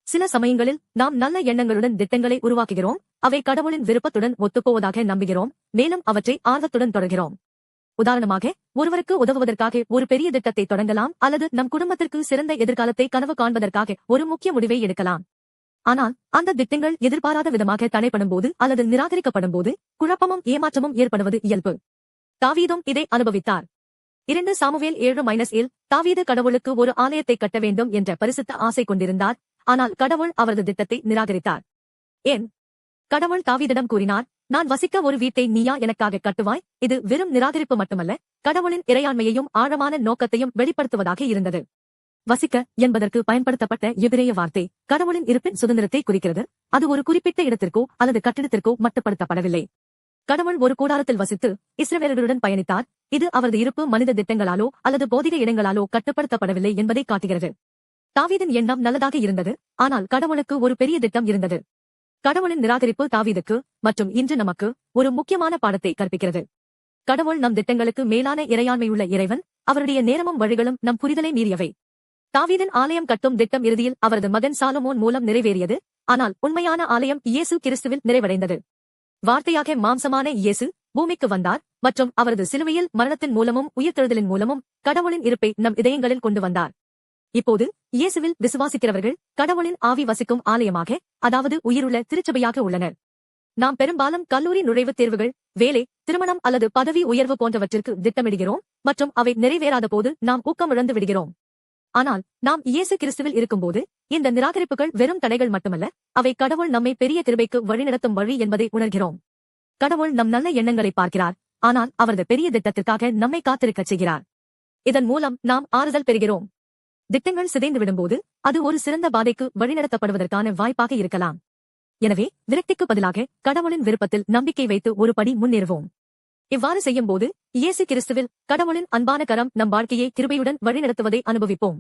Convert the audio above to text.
சில சமயங்களில் நாம் நல்ல எண்ணங்களுடன் திட்டங்களை உருவாக்குகிறோம், அவை கடவுளின் விருப்பத்துடன் ஒத்துப்போவதாக நம்புகிறோம், மேலும் அவற்றை ஆர்வத்துடன் தொடர்கிறோம். உதாரணமாக, ஒருவருக்கு உதவுவதற்காக ஒரு பெரிய திட்டத்தை தொடங்கலாம் அல்லது நம் குடும்பத்திற்கு சிறந்த எதிர்காலத்தை கனவு காண்பதற்காக ஒரு முக்கிய முடிவை எடுக்கலாம். ஆனால் அந்த திட்டங்கள் எதிர்பாராத விதமாக தடைப்படும்போது அல்லது நிராகரிக்கப்படும்போது குழப்பமும் ஏமாற்றமும் ஏற்படுவது இயல்பு. தாவீதும் இதை அனுபவித்தார். 2 சாமுவேல் 7-7 தாவீது கடவுளுக்கு ஒரு ஆலயத்தை கட்ட வேண்டும் என்ற பரிசுத்த ஆசை கொண்டிருந்தார், ஆனால் கடவுள் அவரது திட்டத்தை நிராகரித்தார். ஏன்? கடவுள் தாவீதிடம் கூறினார், நான் வசிக்க ஒரு வீட்டை நீயா எனக்காக கட்டுவாய். இது வெறும் நிராகரிப்பு மட்டுமல்ல, கடவுளின் இறையாண்மையையும் ஆழமான நோக்கத்தையும் வெளிப்படுத்துவதாக இருந்தது. வசிக்க என்பதற்கு பயன்படுத்தப்பட்ட எபிரேய வார்த்தை கடவுளின் இருப்பின் சுதந்திரத்தை குறிக்கிறது. அது ஒரு குறிப்பிட்ட இடத்திற்கோ அல்லது கட்டிடத்திற்கோ மட்டுப்படுத்தப்படவில்லை. கடவுள் ஒரு கூடாரத்தில் வசித்து இஸ்ரவேலர்களுடன் பயணித்தார். இது அவரது இருப்பு மனித திட்டங்களாலோ அல்லது பௌதிக இடங்களாலோ கட்டுப்படுத்தப்படவில்லை என்பதை காட்டுகிறது. தாவீதின் எண்ணம் நல்லதாக இருந்தது, ஆனால் கடவுளுக்கு ஒரு பெரிய திட்டம் இருந்தது. கடவுளின் நிராகரிப்பு தாவீதுக்கு மற்றும் இன்று நமக்கு ஒரு முக்கியமான பாடத்தை கற்பிக்கிறது. கடவுள் நம் திட்டங்களுக்கு மேலான இறையாண்மையுள்ள இறைவன், அவருடைய நேரமும் வழிகளும் நம் புரிதலை மீறியவை. தாவீதின் ஆலயம் கட்டும் திட்டம் இறுதியில் அவரது மகன் சாலமோன் மூலம் நிறைவேறியது, ஆனால் உண்மையான ஆலயம் இயேசு கிறிஸ்துவில் நிறைவடைந்தது. வார்த்தையாக மாம்சமான இயேசு பூமிக்கு வந்தார் மற்றும் அவரது சிலுவையில் மரணத்தின் மூலமும் உயிர்த்தெழுதலின் மூலமும் கடவுளின் இருப்பை நம் இதயங்களில் கொண்டு வந்தார். இப்போது இயேசுவில் விசுவாசிக்கிறவர்கள் கடவுளின் ஆவி வசிக்கும் ஆலயமாக, அதாவது உயிருள்ள திருச்சபையாக உள்ளனர். நாம் பெரும்பாலும் கல்லூரி நுழைவுத் தேர்வுகள், வேலை, திருமணம் அல்லது பதவி உயர்வு போன்றவற்றிற்கு திட்டமிடுகிறோம் மற்றும் அவை நிறைவேறாத போது நாம் ஊக்கமிழந்து விடுகிறோம். ஆனால் நாம் இயேசு கிறிஸ்துவில் இருக்கும்போது இந்த நிராகரிப்புகள் வெறும் தடைகள் மட்டுமல்ல, அவை கடவுள் நம்மை பெரிய கிருபைக்கு வழிநடத்தும் வழி என்பதை உணர்கிறோம். கடவுள் நம் நல்ல எண்ணங்களை பார்க்கிறார், ஆனால் அவரது பெரிய திட்டத்திற்காக நம்மை காத்திருக்கச் செய்கிறார். இதன் மூலம் நாம் ஆறுதல் பெறுகிறோம். திட்டங்கள் சிதைந்து விடும்போது அது ஒரு சிறந்த பாதைக்கு வழிநடத்தப்படுவதற்கான வாய்ப்பாக இருக்கலாம். எனவே விரக்திக்கு பதிலாக கடவுளின் விருப்பத்தில் நம்பிக்கை வைத்து ஒரு படி முன்னேறுவோம். இவ்வாறு செய்யும்போது இயேசு கிறிஸ்துவில் கடவுளின் அன்பான கரம் நம் வாழ்க்கையை கிருபையுடன் வழிநடத்துவதை அனுபவிப்போம்.